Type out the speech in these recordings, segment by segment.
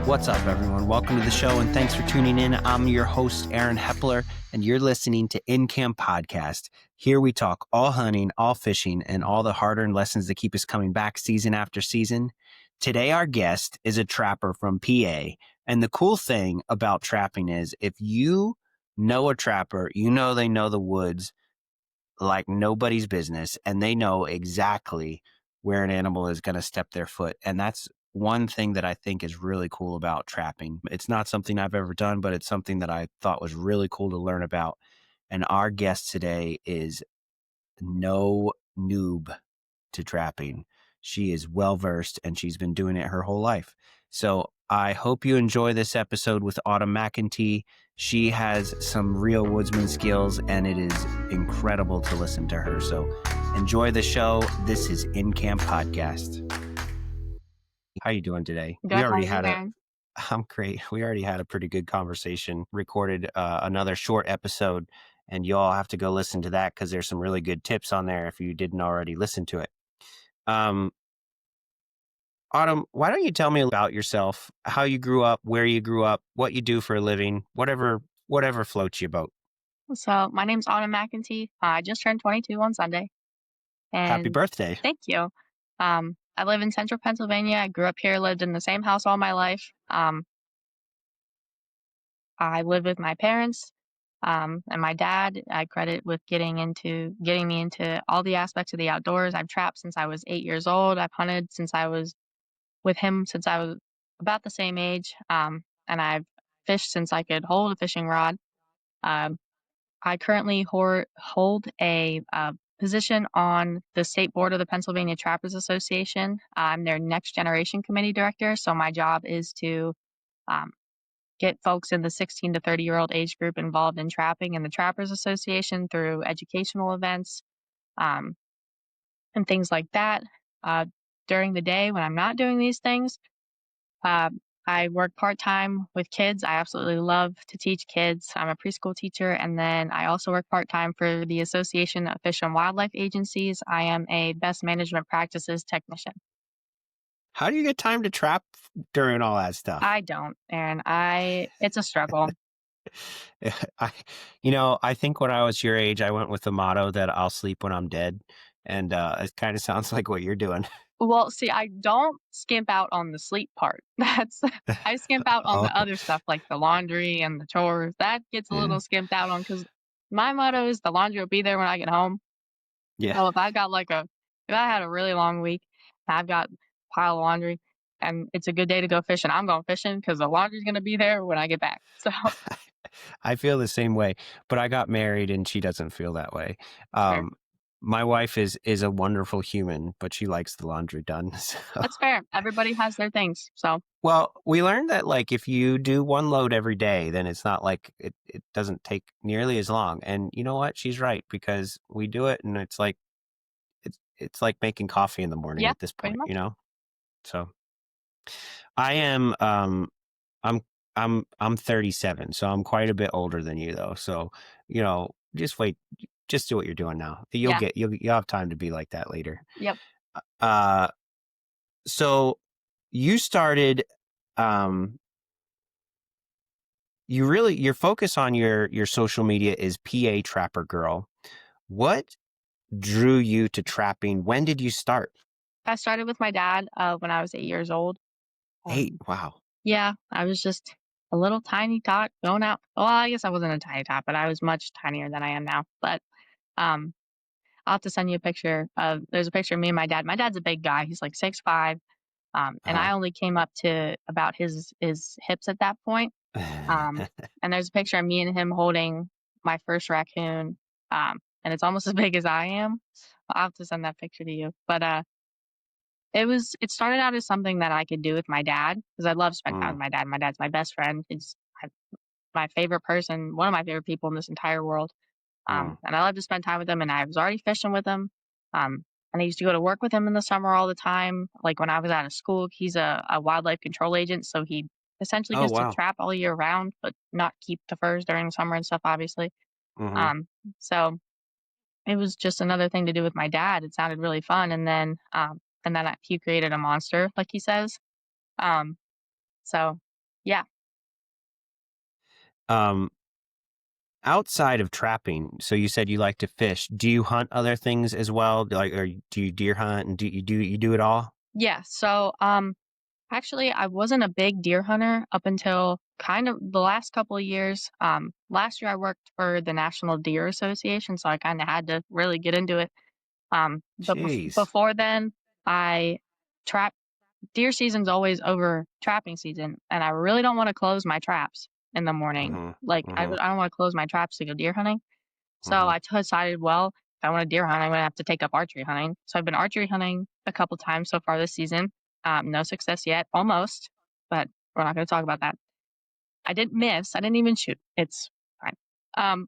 What's up, everyone? Welcome to the show, and thanks for tuning in. I'm your host, Aaron Hepler, and you're listening to InCamp Podcast. Here we talk all hunting, all fishing, and all the hard-earned lessons that keep us coming back season after season. Today, our guest is a trapper from PA, and the cool thing about trapping is if you know a trapper, you know they know the woods like nobody's business, and they know exactly where an animal is going to step their foot, and that's one thing that I think is really cool about trapping. It's not something I've ever done, but it's something that I thought was really cool to learn about. And our guest today is no noob to trapping. She is well-versed and she's been doing it her whole life. So I hope you enjoy this episode with Autumn McEntee. She has some real woodsman skills and it is incredible to listen to her. So enjoy the show. This is InCamp Podcast. How you doing today? Good. I'm great. We already had a pretty good conversation, recorded another short episode, and you all have to go listen to that because there's some really good tips on there if you didn't already listen to it. Autumn, why don't you tell me about yourself, how you grew up, where you grew up, what you do for a living, whatever floats your boat. So my name's Autumn McEntee. I just turned 22 on Sunday. And happy birthday. Thank you. I live in central Pennsylvania. I grew up here, lived in the same house all my life. I live with my parents and my dad. I credit with getting me into all the aspects of the outdoors. I've trapped since I was 8 years old. I've hunted since I was with him since I was about the same age. And I've fished since I could hold a fishing rod. I currently hold a position on the state board of the Pennsylvania Trappers Association. I'm their next generation committee director. So my job is to get folks in the 16 to 30-year-old age group involved in trapping in the Trappers Association through educational events and things like that. During the day when I'm not doing these things, I work part-time with kids. I absolutely love to teach kids. I'm a preschool teacher, and then I also work part-time for the Association of Fish and Wildlife Agencies. I am a best management practices technician. How do you get time to trap during all that stuff? I don't, and it's a struggle. I think when I was your age, I went with the motto that I'll sleep when I'm dead, and it kind of sounds like what you're doing. Well, see, I don't skimp out on the sleep part. I skimp out on the other stuff like the laundry and the chores. That gets a little skimped out on because my motto is the laundry will be there when I get home. Yeah. So if I had a really long week, I've got a pile of laundry and it's a good day to go fishing, I'm going fishing because the laundry's going to be there when I get back. So I feel the same way, but I got married and she doesn't feel that way. Sure. My wife is a wonderful human, but she likes the laundry done. So. That's fair. Everybody has their things. So, well, we learned that like if you do one load every day, then it's not like it doesn't take nearly as long. And you know what? She's right because we do it, and it's like like making coffee in the morning at this point, you know. So, I am I'm 37, so I'm quite a bit older than you though. So, just wait. Just do what you're doing now. You'll have time to be like that later. Yep. So you started, your focus on your social media is PA Trapper Girl. What drew you to trapping? When did you start? I started with my dad when I was 8 years old. 8? Wow. Yeah, I was just a little tiny tot going out. Well, I guess I wasn't a tiny tot, but I was much tinier than I am now. But I'll have to send you a picture there's a picture of me and my dad. My dad's a big guy. He's like 6'5". And I only came up to about his hips at that point. And there's a picture of me and him holding my first raccoon. And it's almost as big as I am. I'll have to send that picture to you. But it started out as something that I could do with my dad because I love spending time with my dad. My dad's my best friend. He's my favorite person, one of my favorite people in this entire world. And I love to spend time with him. And I was already fishing with him. And I used to go to work with him in the summer all the time. Like when I was out of school, he's a wildlife control agent. So he essentially gets to trap all year round, but not keep the furs during the summer and stuff, obviously. So it was just another thing to do with my dad. It sounded really fun. And then he created a monster, like he says. So Yeah. Um, outside of trapping, so you said you like to fish. Do you hunt other things as well? Like, or do you deer hunt and do it all? Yeah. So, actually, I wasn't a big deer hunter up until kind of the last couple of years. Last year I worked for the National Deer Association, so I kind of had to really get into it. But Jeez. before then, I trap deer season's always over trapping season, and I really don't want to close my traps in the morning. Mm-hmm. Like Mm-hmm. I don't want to close my traps to go deer hunting. So Mm-hmm. I decided, well, if I want to deer hunt, I'm gonna have to take up archery hunting. So I've been archery hunting a couple times so far this season. No success yet, almost, but we're not gonna talk about that. I didn't miss. I didn't even shoot. It's fine. Um,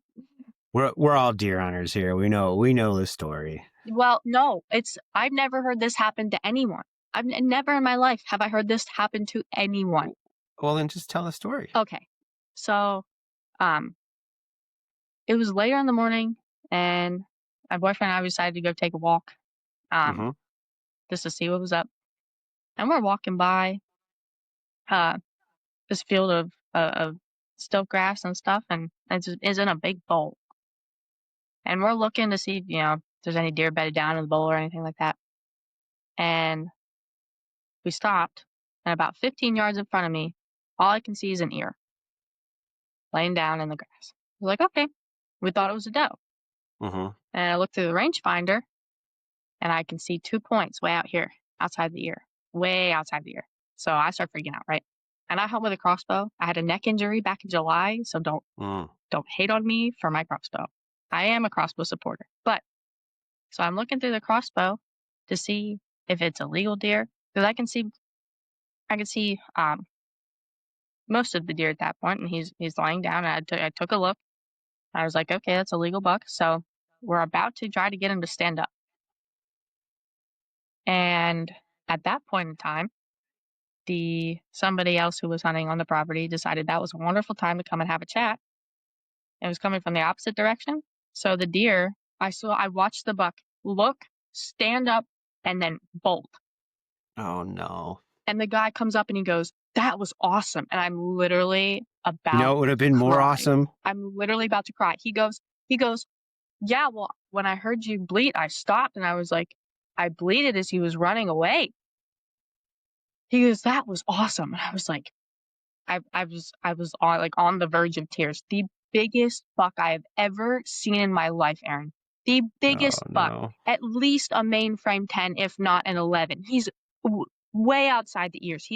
We're all deer hunters here. We know the story. well, no, I've never heard this happen to anyone. Never in my life have I heard this happen to anyone. Well, then just tell the story. Okay, so um, it was later in the morning, and my boyfriend and I decided to go take a walk, um, Mm-hmm. just to see what was up. And we're walking by uh, this field of stilt grass and stuff, and it's in a big bowl. And we're looking to see, if there's any deer bedded down in the bowl or anything like that. And we stopped, and about 15 yards in front of me, all I can see is an ear laying down in the grass. We're like, okay, we thought it was a doe. Mm-hmm. And I looked through the rangefinder, and I can see 2 points way out here, outside the ear, way outside the ear. So I start freaking out, right? And I hunt with a crossbow. I had a neck injury back in July, so don't hate on me for my crossbow. I am a crossbow supporter. But so I'm looking through the crossbow to see if it's a legal deer, because I can see most of the deer at that point, and he's lying down. And I took a look. I was like, okay, that's a legal buck. So we're about to try to get him to stand up. And at that point in time, somebody else who was hunting on the property decided that was a wonderful time to come and have a chat. It was coming from the opposite direction. So the deer, I watched the buck look, stand up, and then bolt. Oh no. And the guy comes up and he goes, "That was awesome." And I'm literally You know, about it would have to been more cry. awesome. I'm literally about to cry. He goes, "Yeah, well, when I heard you bleat, I stopped and I was like, I bleated as he was running away." He goes, "That was awesome." And I was like, I was on the verge of tears. The biggest buck I have ever seen in my life, Aaron. The Oh biggest buck, no. at least a mainframe 10, if not an 11. He's way outside the ears.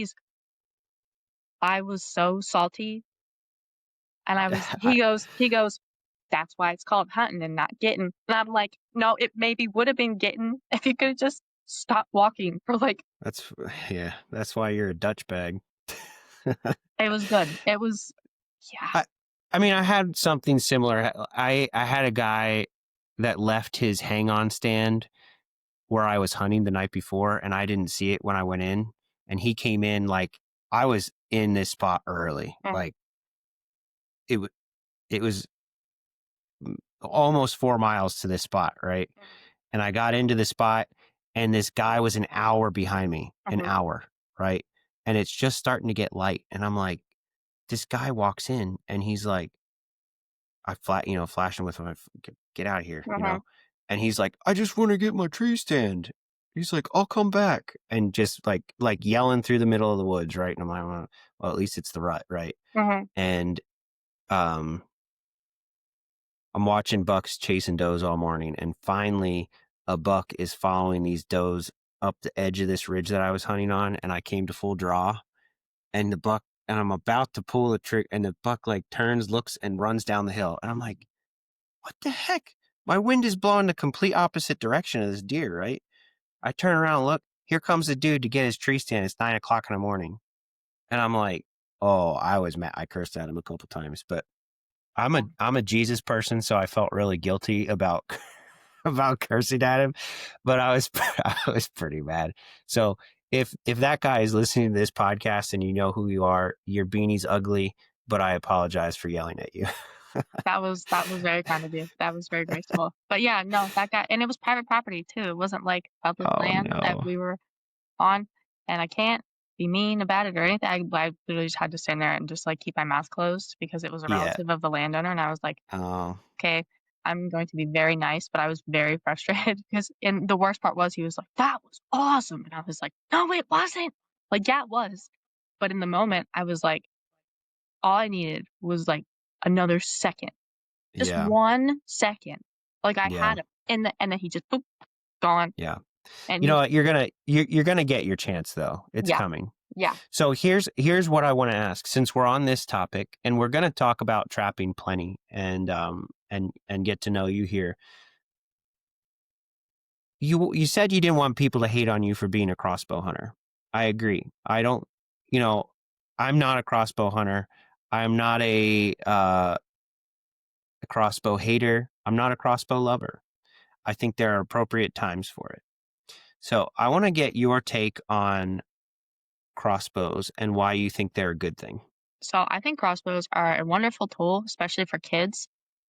I was so salty, and I, he goes, "That's why it's called hunting and not getting." And I'm like, "No, it maybe would have been getting if you could have just stopped walking for like." that's why you're a Dutch bag. It was good. It was, yeah. I mean, I had something similar. I had a guy that left his hang on stand where I was hunting the night before, and I didn't see it when I went in. And he came in like I was in this spot early. Mm, Like it was almost 4 miles to this spot, right? mhm, And I got into the spot, and this guy was an hour behind me, an mhm, hour, right? And it's just starting to get light, and I'm like, this guy walks in, and he's like, flashing with him, get out of here, mhm, and he's like, I just want to get my tree stand. He's like, I'll come back, and just like yelling through the middle of the woods, right? And I'm like, well, at least it's the rut, right? mhm, And um, I'm watching bucks chasing does all morning, and finally a buck is following these does up the edge of this ridge that I was hunting on, and I came to full draw, and I'm about to pull the trigger, and the buck like turns, looks, and runs down the hill, and I'm like, what the heck? My wind is blowing the complete opposite direction of this deer, right? I turn around and look, here comes the dude to get his tree stand. It's 9 o'clock in the morning. And I'm like, oh, I was mad. I cursed at him a couple times, but I'm a Jesus person, so I felt really guilty about about cursing at him, but I was pretty mad. So if that guy is listening to this podcast and you know who you are, your beanie's ugly, but I apologize for yelling at you. That was very kind of you. That was very graceful. But yeah, no, that guy, and it was private property too. It wasn't like public Oh land that no. we were on. And I can't be mean about it or anything. I literally just had to stand there and just like keep my mouth closed because it was a Yeah. relative of the landowner. And I was like, Oh, okay, I'm going to be very nice, but I was very frustrated because, and the worst part was he was like, that was awesome. And I was like, no, it wasn't. Like, yeah, it was. But in the moment, I was like, all I needed was like another second, just yeah. 1 second. Like I Yeah. had him, and then he just boop, gone. Yeah. And You know he, what? You're gonna get your chance though. It's yeah, coming. yeah. So here's what I want to ask. Since we're on this topic, and we're gonna talk about trapping plenty, and get to know you here. You said you didn't want people to hate on you for being a crossbow hunter. I agree. I don't. You know, I'm not a crossbow hunter. I'm not a crossbow hater. I'm not a crossbow lover. I think there are appropriate times for it. So I want to get your take on crossbows and why you think they're a good thing. So I think crossbows are a wonderful tool, especially for kids,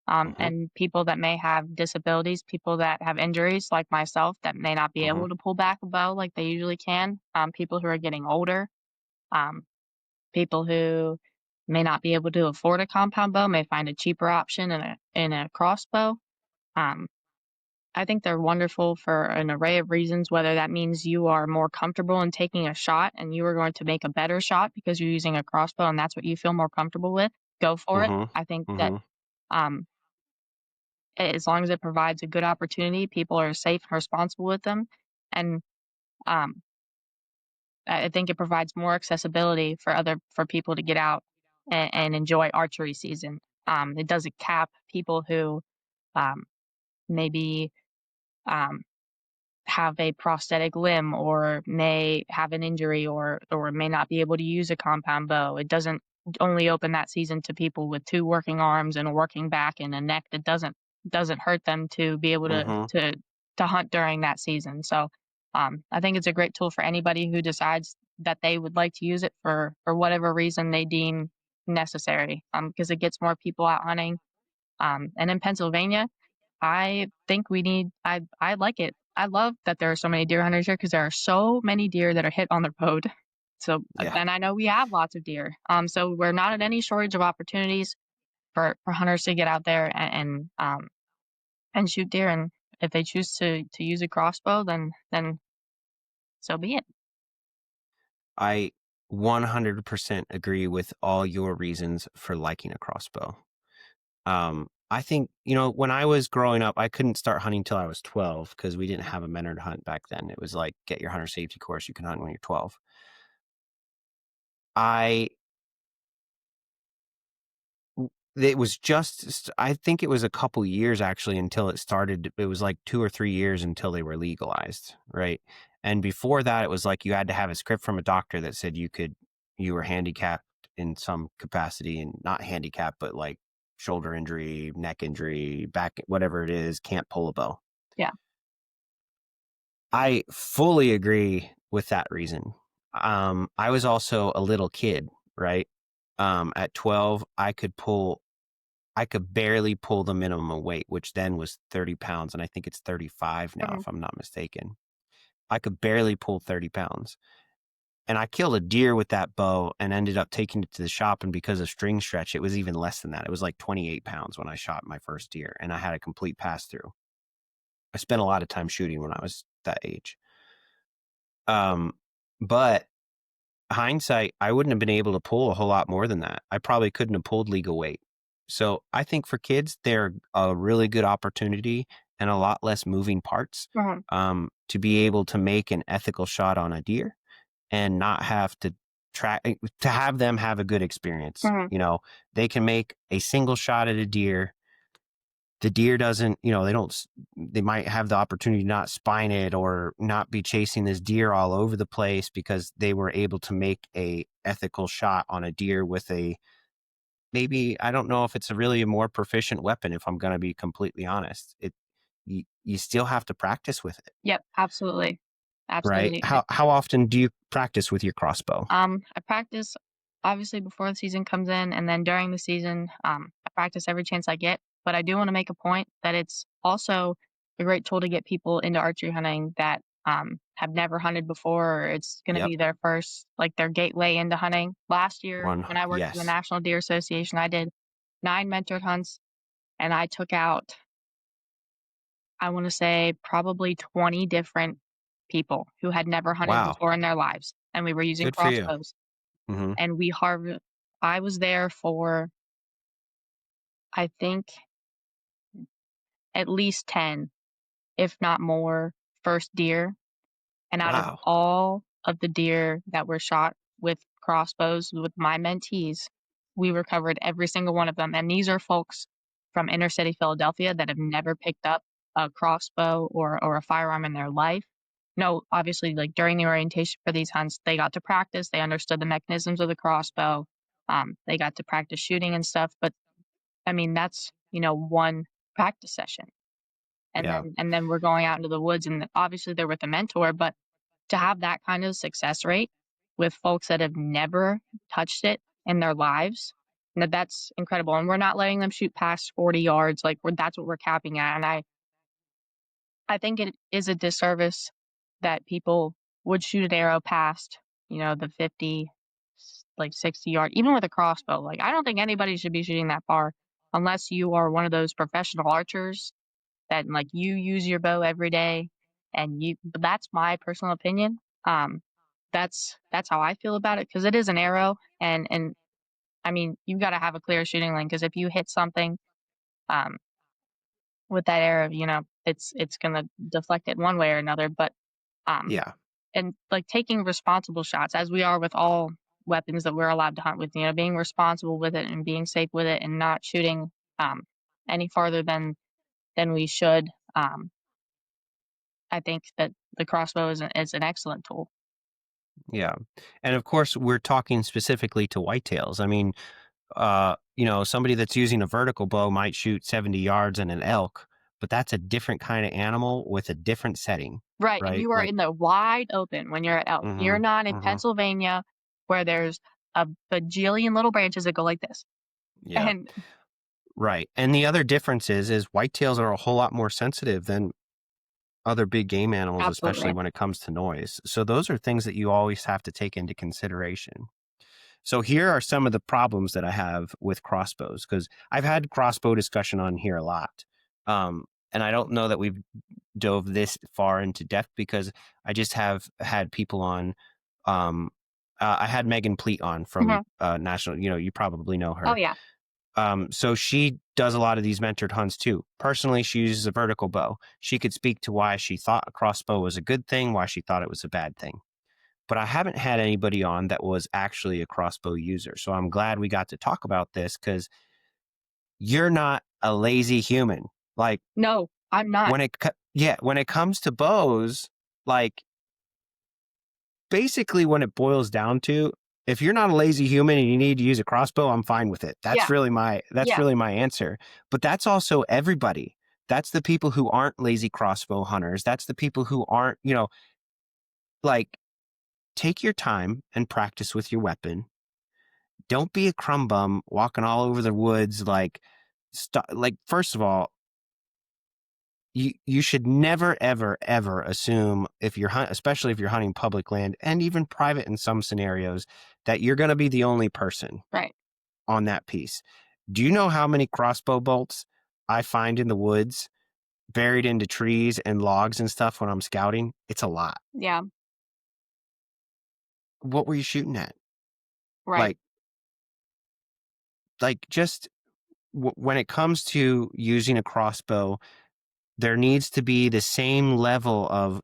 Mm-hmm, and people that may have disabilities, people that have injuries like myself that may not be mm-hmm, able to pull back a bow like they usually can. People who are getting older, um, people who may not be able to afford a compound bow may find a cheaper option in a crossbow. Um, I think they're wonderful for an array of reasons, whether that means you are more comfortable in taking a shot and you are going to make a better shot because you're using a crossbow and that's what you feel more comfortable with, go for it. I think mm-hmm, that mm-hmm. um, as long as it provides a good opportunity, people are safe and responsible with them. And um, I think it provides more accessibility for people to get out and enjoy archery season. It doesn't cap people who um, maybe um, have a prosthetic limb or may have an injury or may not be able to use a compound bow. It doesn't only open that season to people with two working arms and a working back and a neck that doesn't hurt them to be able Mm-hmm. to hunt during that season. So I think it's a great tool for anybody who decides that they would like to use it for whatever reason they deem necessary. Because it gets more people out hunting. And in Pennsylvania, I think I like it. I love that there are so many deer hunters here because there are so many deer that are hit on the road. So, Yeah, and I know we have lots of deer. So we're not at any shortage of opportunities for hunters to get out there and shoot deer. And if they choose to use a crossbow, then so be it. I 100% agree with all your reasons for liking a crossbow. I think, when I was growing up, I couldn't start hunting till I was 12 because we didn't have a mentored hunt back then. It was like, get your hunter safety course. You can hunt when you're 12. I It was I think it was a couple years actually until it started. It was like 2 or 3 years until they were legalized, right? And before that, it was like you had to have a script from a doctor that said you were handicapped in some capacity, and not handicapped, but like shoulder injury, neck injury, back, whatever it is, can't pull a bow. Yeah. I fully agree with that reason. I was also a little kid, right? At 12, I could barely pull the minimum weight, which then was 30 pounds. And I think it's 35 now, Mhm. if I'm not mistaken. I could barely pull 30 pounds. And I killed a deer with that bow and ended up taking it to the shop. And because of string stretch, it was even less than that. It was like 28 pounds when I shot my first deer, and I had a complete pass through. I spent a lot of time shooting when I was that age. But hindsight, I wouldn't have been able to pull a whole lot more than that. I probably couldn't have pulled legal weight. So I think for kids, they're a really good opportunity and a lot less moving parts, Mhm. to be able to make an ethical shot on a deer and not have to have them have a good experience. Mhm. They can make a single shot at a deer. The deer doesn't, they might have the opportunity to not spine it or not be chasing this deer all over the place because they were able to make a ethical shot on a deer with maybe, I don't know if it's a more proficient weapon, if I'm going to be completely honest. You still have to practice with it, Yep. Absolutely. right? Absolutely. How often do you practice with your crossbow? I practice obviously before the season comes in, and then during the season, I practice every chance I get. But I do want to make a point that it's also a great tool to get people into archery hunting that have never hunted before, or it's going to Yep. be their first, like their gateway into hunting. Last year, when I worked for the Yes. National Deer Association, I did 9 mentored hunts, and I took out, I want to say, probably 20 different people who had never hunted Wow. before in their lives, and we were using Good for you. crossbows. Hmm. And I was there for, I think, at least 10, if not more, first deer. And out of Wow. all of the deer that were shot with crossbows with my mentees, we recovered every single one of them. And these are folks from inner city Philadelphia that have never picked up a crossbow or a firearm in their life. No, obviously, like during the orientation for these hunts, they got to practice. They understood the mechanisms of the crossbow. They got to practice shooting and stuff. But I mean, that's, one practice session. And Yeah. then we're going out into the woods, and obviously they're with a mentor, but to have that kind of success rate with folks that have never touched it in their lives, that's incredible. And we're not letting them shoot past 40 yards. Like that's what we're capping at. And I think it is a disservice that people would shoot an arrow past, the 50, like 60 yard, even with a crossbow. Like I don't think anybody should be shooting that far unless you are one of those professional archers that like you use your bow every day, and but that's my personal opinion. Um, that's how I feel about it, because it is an arrow, and I mean you've got to have a clear shooting lane, because if you hit something um with that arrow, it's gonna deflect it one way or another. But um Yeah. and like taking responsible shots, as we are with all weapons that we're allowed to hunt with, being responsible with it and being safe with it, and not shooting um any farther than we should. I think that the crossbow is an excellent tool. Yeah. And of course, we're talking specifically to whitetails. I mean, somebody that's using a vertical bow might shoot 70 yards in an elk, but that's a different kind of animal with a different setting, Right, and right? you are Like, in the wide open when you're at elk. You're hmm, not in hmm, Pennsylvania where there's a bajillion little branches that go like this. yeah, And right. And the other difference is whitetails are a whole lot more sensitive than other big game animals, especially absolutely. when it comes to noise. So those are things that you always have to take into consideration. So here are some of the problems that I have with crossbows, because I've had crossbow discussion on here a lot. And I don't know that we've dove this far into depth, because I just have had people on. Um, I had Megan Pleat on from Mhm. National, you probably know Oh, her. yeah. So she does a lot of these mentored hunts too. Personally, she uses a vertical bow. She could speak to why she thought a crossbow was a good thing, why she thought it was a bad thing. But I haven't had anybody on that was actually a crossbow user. So I'm glad we got to talk about this, because you're not a lazy human. Like No, I'm not. when it comes to bows, like basically when it boils down to, if you're not a lazy human and you need to use a crossbow, I'm fine with it. Yeah, That's yeah, really my answer. But that's also everybody. That's the people who aren't lazy crossbow hunters. That's the people who aren't, like, take your time and practice with your weapon. Don't be a crumb bum walking all over the woods. Like, first of all, you should never, ever, ever assume, if you're especially if you're hunting public land and even private in some scenarios, that you're going to be the only person right. on that piece. Do you know how many crossbow bolts I find in the woods buried into trees and logs and stuff when I'm scouting? It's a lot. Yeah, What were you shooting at? right. Like, just when it comes to using a crossbow, there needs to be the same level of,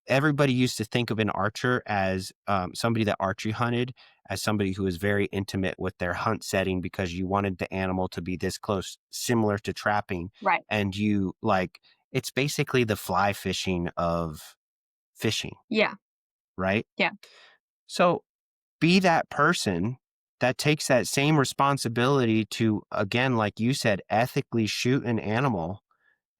everybody used to think of an archer as somebody that archery hunted as somebody who is very intimate with their hunt setting, because you wanted the animal to be this close, similar to trapping. Right. And it's basically the fly fishing of fishing, Yeah, right? yeah, So be that person that takes that same responsibility to, again, like you said, ethically shoot an animal.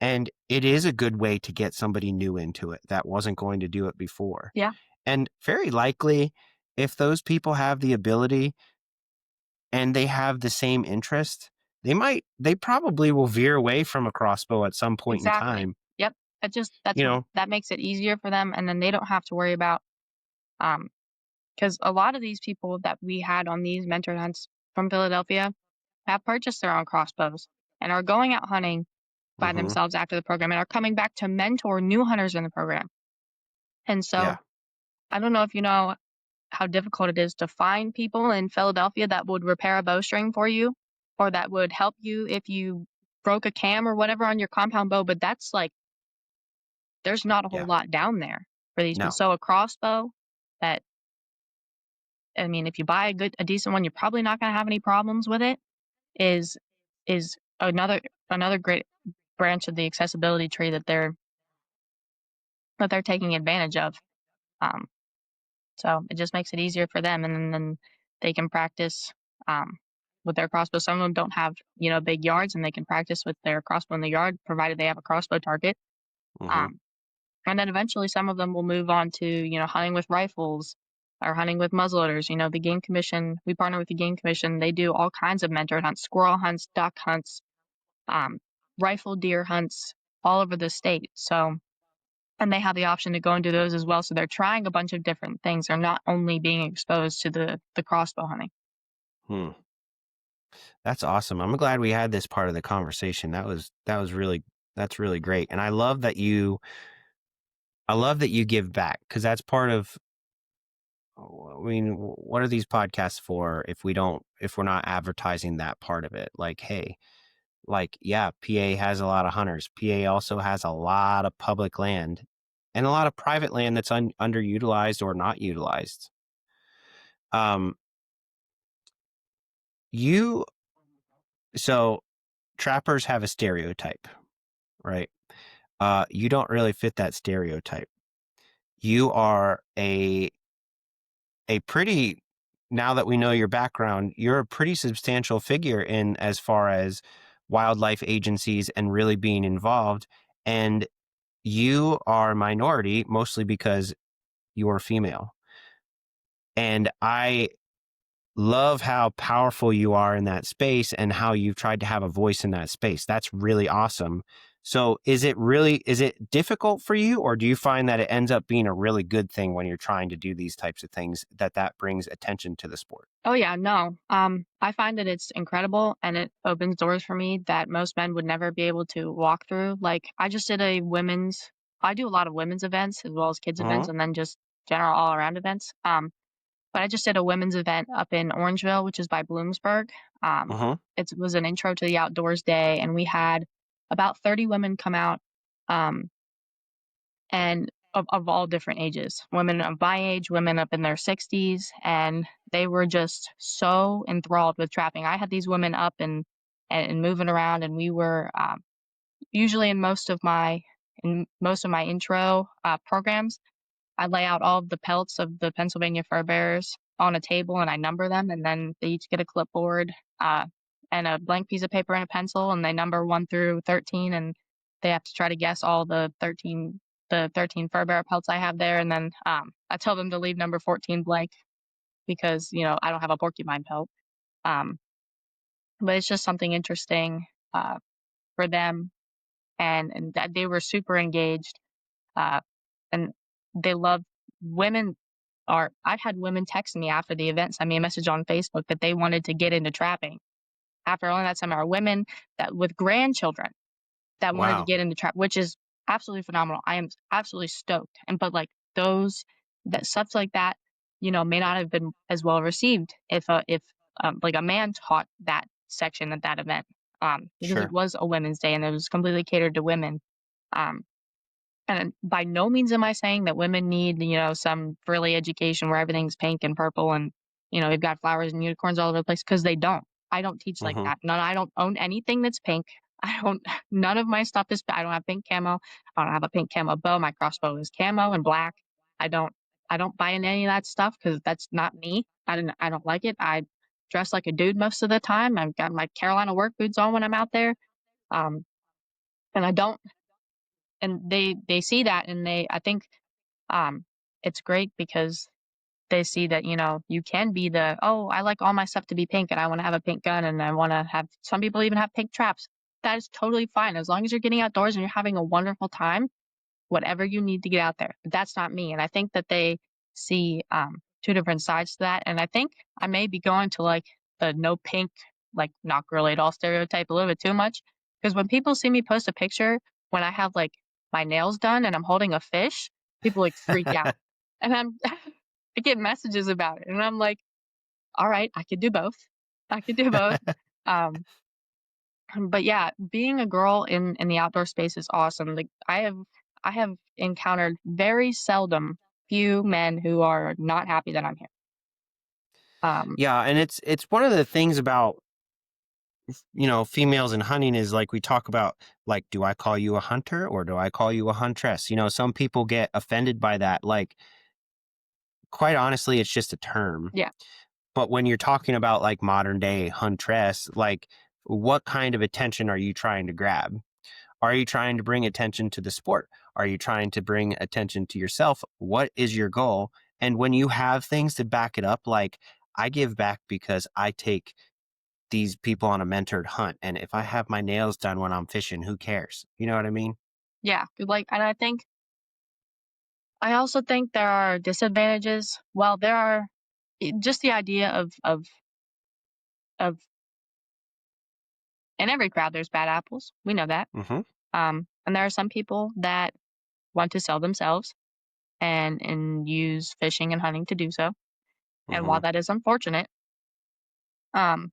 And it is a good way to get somebody new into it that wasn't going to do it before. yeah, And very likely, if those people have the ability and they have the same interest, they probably will veer away from a crossbow at some point in exactly. time. Yep. you know, that makes it easier for them. And then they don't have to worry about, because a lot of these people that we had on these mentor hunts from Philadelphia have purchased their own crossbows and are going out hunting by hmm themselves after the program and are coming back to mentor new hunters in the program. And so yeah, I don't know if you know how difficult it is to find people in Philadelphia that would repair a bowstring for you or that would help you if you broke a cam or whatever on your compound bow. But that's like, there's not a whole yeah, lot down there for these people. no, So a crossbow that, I mean, if you buy a decent one, you're probably not going to have any problems with it. Is another great branch of the accessibility tree that they're taking advantage of. Um, so it just makes it easier for them, and then they can practice with their crossbow. Some of them don't have big yards, and they can practice with their crossbow in the yard, provided they have a crossbow target. hmm Um, and then eventually, some of them will move on to hunting with rifles or hunting with muzzleloaders. The Game Commission. We partner with the Game Commission. They do all kinds of mentor hunts, squirrel hunts, duck hunts, um, rifle deer hunts all over the state. So, and they have the option to go and do those as well. So they're trying a bunch of different things. They're not only being exposed to the crossbow hunting. Hmm. That's awesome. I'm glad we had this part of the conversation. That's really great. And I love that you give back, because that's part of, I mean, what are these podcasts for if we're not advertising that part of it? Like, hey, like, yeah, PA has a lot of hunters. PA also has a lot of public land and a lot of private land that's underutilized or not utilized. Um, you, so trappers have a stereotype, right? You don't really fit that stereotype. You are a pretty, now that we know your background, you're a pretty substantial figure in as far as wildlife agencies and really being involved. And you are a minority mostly because you're female. And I love how powerful you are in that space and how you've tried to have a voice in that space. That's really awesome. So is it difficult for you, or do you find that it ends up being a really good thing when you're trying to do these types of things, that brings attention to the sport? Oh yeah, no. I find that it's incredible and it opens doors for me that most men would never be able to walk through. Like I just did I do a lot of women's events as well as kids events Mm-hmm. and then just general all around events. But I just did a women's event up in Orangeville, which is by Bloomsburg. Mm-hmm. It was an intro to the outdoors day, and we had about 30 women come out, um, and of all different ages, women of my age, women up in their 60s, and they were just so enthralled with trapping. I had these women up and moving around, and we were usually in most of my intro programs. I lay out all of the pelts of the Pennsylvania fur bearers on a table and I number them, and then they each get a clipboard and a blank piece of paper and a pencil, and they number 1 through 13, and they have to try to guess all the 13 fur bearer pelts I have there, and then I tell them to leave number 14 blank because I don't have a porcupine pelt. Um, but it's just something interesting for them, and that they were super engaged, uh, and they love women. I've had women text me after the event, send me a message on Facebook that they wanted to get into trapping after only that summer. Women that with grandchildren that wanted to Wow. get into trap, which is absolutely phenomenal. I am absolutely stoked. But like those that stuff like that, may not have been as well received if like a man taught that section at that event, because it Sure. was a women's day and it was completely catered to women. Um, and by no means am I saying that women need, some frilly education where everything's pink and purple and, we've got flowers and unicorns all over the place, because they don't. I don't teach like Mm-hmm. that. None. I don't own anything that's pink. None of my stuff is, I don't have pink camo. I don't have a pink camo bow. My crossbow is camo and black. I don't, I don't buy in any of that stuff because that's not me. I don't like it. I dress like a dude most of the time. I've got my Carolina work boots on when I'm out there. Um, and I don't, and they see that and I think um it's great because they see that you can be I like all my stuff to be pink and I want to have a pink gun and I want to have, some people even have pink traps. That is totally fine as long as you're getting outdoors and you're having a wonderful time. whatever you need to get out there. But that's not me. And I think that they see two different sides to that. And I think I may be going to like the no pink, like not girly at all stereotype a little bit too much. Because when people see me post a picture when I have like my nails done and I'm holding a fish, people like freak out. And I get messages about it. And I'm like, all right, I could do both. I could do both. Um, but yeah, being a girl in the outdoor space is awesome. Like I have encountered very seldom few men who are not happy that I'm here. Um, Yeah, and it's one of the things about females in hunting is like we talk about, like, do I call you a hunter or do I call you a huntress? Some people get offended by that. Like, quite honestly, it's just a term. yeah, But when you're talking about like modern day huntress, like, what kind of attention are you trying to grab? Are you trying to bring attention to the sport? Are you trying to bring attention to yourself? What is your goal? And when you have things to back it up, like, I give back because I take these people on a mentored hunt. And if I have my nails done when I'm fishing, who cares? You know what I mean? yeah. Like, and I also think there are disadvantages. Well, there are just the idea of in every crowd there's bad apples. We know that. Mm-hmm. And there are some people that want to sell themselves and use fishing and hunting to do so. And Mm-hmm. while that is unfortunate, um,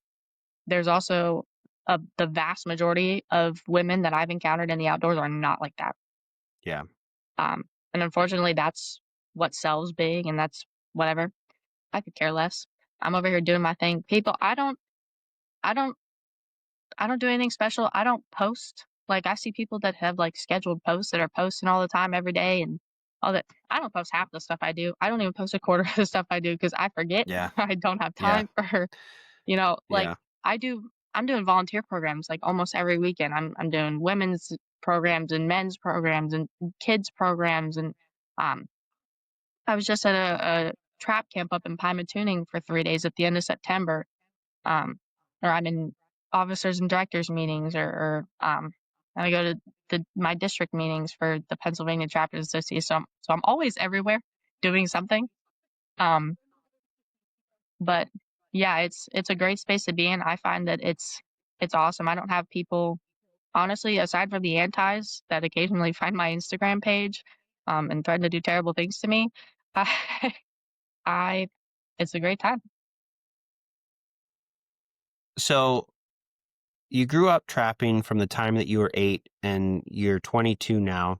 there's also the vast majority of women that I've encountered in the outdoors are not like that. Yeah. Um, and unfortunately, that's what sells big, and that's whatever. I could care less. I'm over here doing my thing. People, I don't, I don't do anything special. I don't post. Like I see people that have like scheduled posts that are posting all the time, every day, and all that. I don't post half the stuff I do. I don't even post a quarter of the stuff I do because I forget. Yeah. I don't have Yeah. time for, like Yeah. I'm doing volunteer programs like almost every weekend. I'm doing women's programs and men's programs and kids programs and um I was just at a trap camp up in Tuning for 3 days at the end of September. Or I'm in officers and directors meetings or I go to my district meetings for the Pennsylvania Trappers Association. So I'm always everywhere doing something. Um, but yeah, it's a great space to be in. I find that it's awesome. I don't have people, honestly, aside from the antis that occasionally find my Instagram page, and threaten to do terrible things to me. I, I it's a great time. So you grew up trapping from the time that you were 8 and you're 22 now.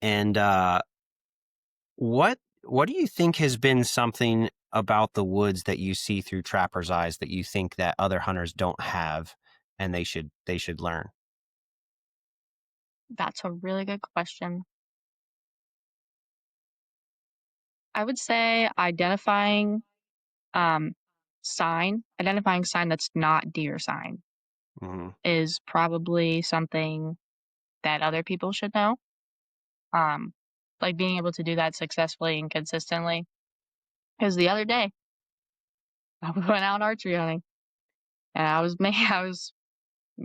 And what do you think has been something about the woods that you see through trappers' eyes that you think that other hunters don't have and they should learn? That's a really good question. I would say um identifying sign that's not deer sign Mm-hmm. is probably something that other people should know. Um, like being able to do that successfully and consistently. Because the other day I went out archery hunting and I was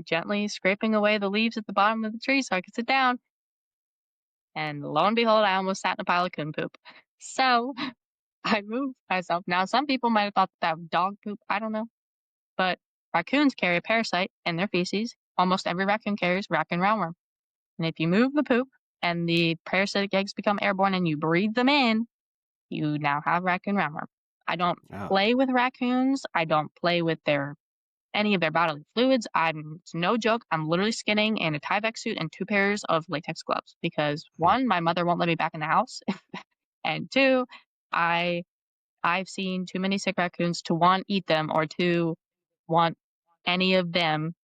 gently scraping away the leaves at the bottom of the tree so I could sit down. And lo and behold, I almost sat in a pile of coon poop. So I moved myself. Now, some people might have thought that was dog poop. I don't know. But raccoons carry a parasite in their feces. Almost every raccoon carries raccoon roundworm. And if you move the poop and the parasitic eggs become airborne and you breathe them in, you now have raccoon roundworm. I don't Oh, play with raccoons. I don't play with any of their bodily fluids. It's no joke. I'm literally skinning in a Tyvek suit and 2 pairs of latex gloves because mhm. one, my mother won't let me back in the house, and two, I I've seen too many sick raccoons to one, eat them, or two, want any of them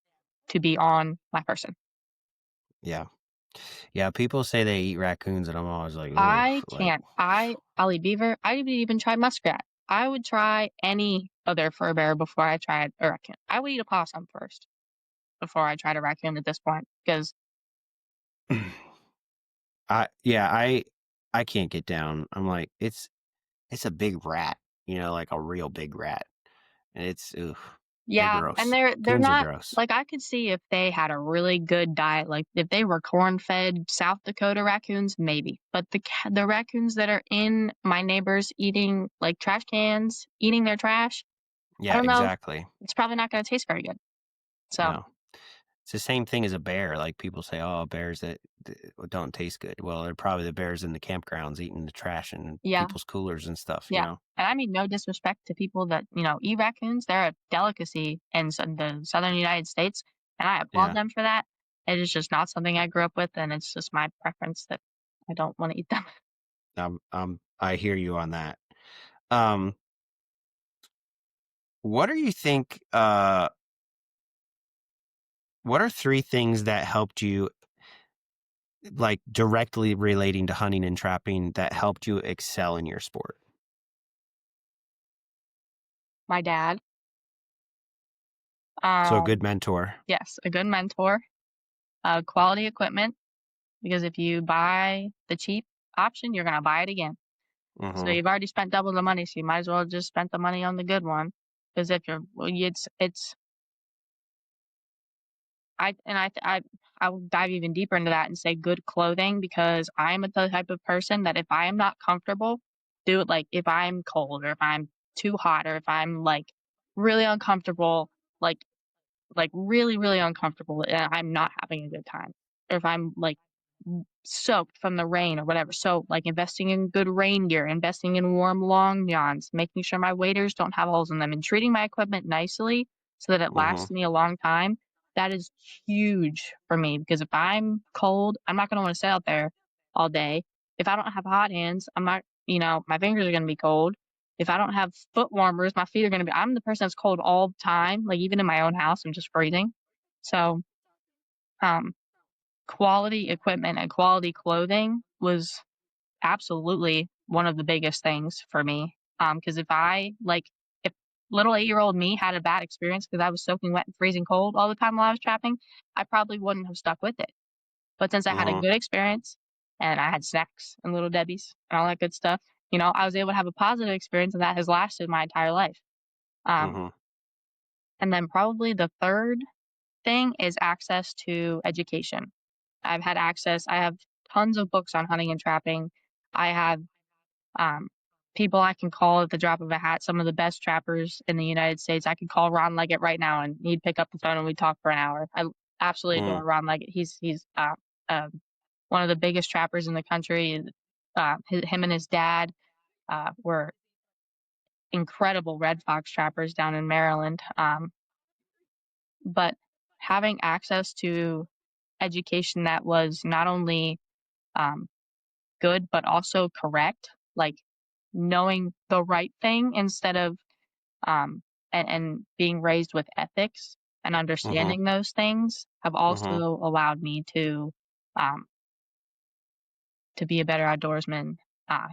to be on my person. Yeah. Yeah. People say they eat raccoons, and I'm always like, ugh, I like, can't. I'll eat beaver. I would even try muskrat. I would try any other fur bearer before I tried a raccoon. I would eat a possum first before I tried a raccoon at this point because I can't get down. I'm like, it's a big rat, like a real big rat. And it's ugh. They're Yeah, and gross. they're Coons are not gross. like, I could see if they had a really good diet, like, if they were corn-fed South Dakota raccoons, maybe, but the raccoons that are in my neighbors eating, like, trash cans, eating their trash, I Yeah, don't know, exactly. it's probably not gonna taste very good. So, No. It's the same thing as a bear. Like people say, "Oh, bears that don't taste good." Well, they're probably the bears in the campgrounds eating the trash and yeah, people's coolers and stuff. yeah, and I mean no disrespect to people that, eat raccoons, they're a delicacy in the Southern United States, and I applaud Yeah. them for that. It is just not something I grew up with, and it's just my preference that I don't wanna eat them. I hear you on that. Um, what do you think? What are three things that helped you, like directly relating to hunting and trapping, that helped you excel in your sport? My dad, So a um good mentor. yes, a good mentor, quality equipment, because if you buy the cheap option, you're gonna buy it again. So Mm-hmm. you've already spent double the money, so you might as well just spend the money on the good one. Because if you're, well, it's I will dive even deeper into that and say good clothing, because I'm the type of person that if I am not comfortable, do it, like if I'm cold or if I'm too hot or if I'm like really uncomfortable, like really, really uncomfortable and I'm not having a good time. Or if I'm like soaked from the rain or whatever. So like investing in good rain gear, investing in warm long johns, making sure my waders don't have holes in them, and treating my equipment nicely so that it Mm-hmm. lasts me a long time. That is huge for me, because if I'm cold, I'm not going to want to sit out there all day. If I don't have hot hands, I'm not, my fingers are going to be cold. If I don't have foot warmers, my feet are going to be, I'm the person that's cold all the time. Like even in my own house, I'm just freezing. So, um, quality equipment and quality clothing was absolutely one of the biggest things for me. Because if little 8-year-old me had a bad experience because I was soaking wet and freezing cold all the time while I was trapping, I probably wouldn't have stuck with it. But since I had a Mm-hmm. good experience and I had snacks and little Debbie's and all that good stuff, I was able to have a positive experience, and that has lasted my entire life. Um, Mm-hmm. and then probably the third thing is access to education. I have tons of books on hunting and trapping. I have um, people I can call at the drop of a hat, some of the best trappers in the United States. I could call Ron Leggett right now and he'd pick up the phone and we'd talk for an hour. I absolutely Mm-hmm. adore Ron Leggett. He's one of the biggest trappers in the country. Him and his dad were incredible red fox trappers down in Maryland. But having access to education that was not only um, good but also correct, like knowing the right thing instead of um, and being raised with ethics and Mm-hmm. understanding those things have also Mm-hmm. allowed me um, to be a better outdoorsman. Uh,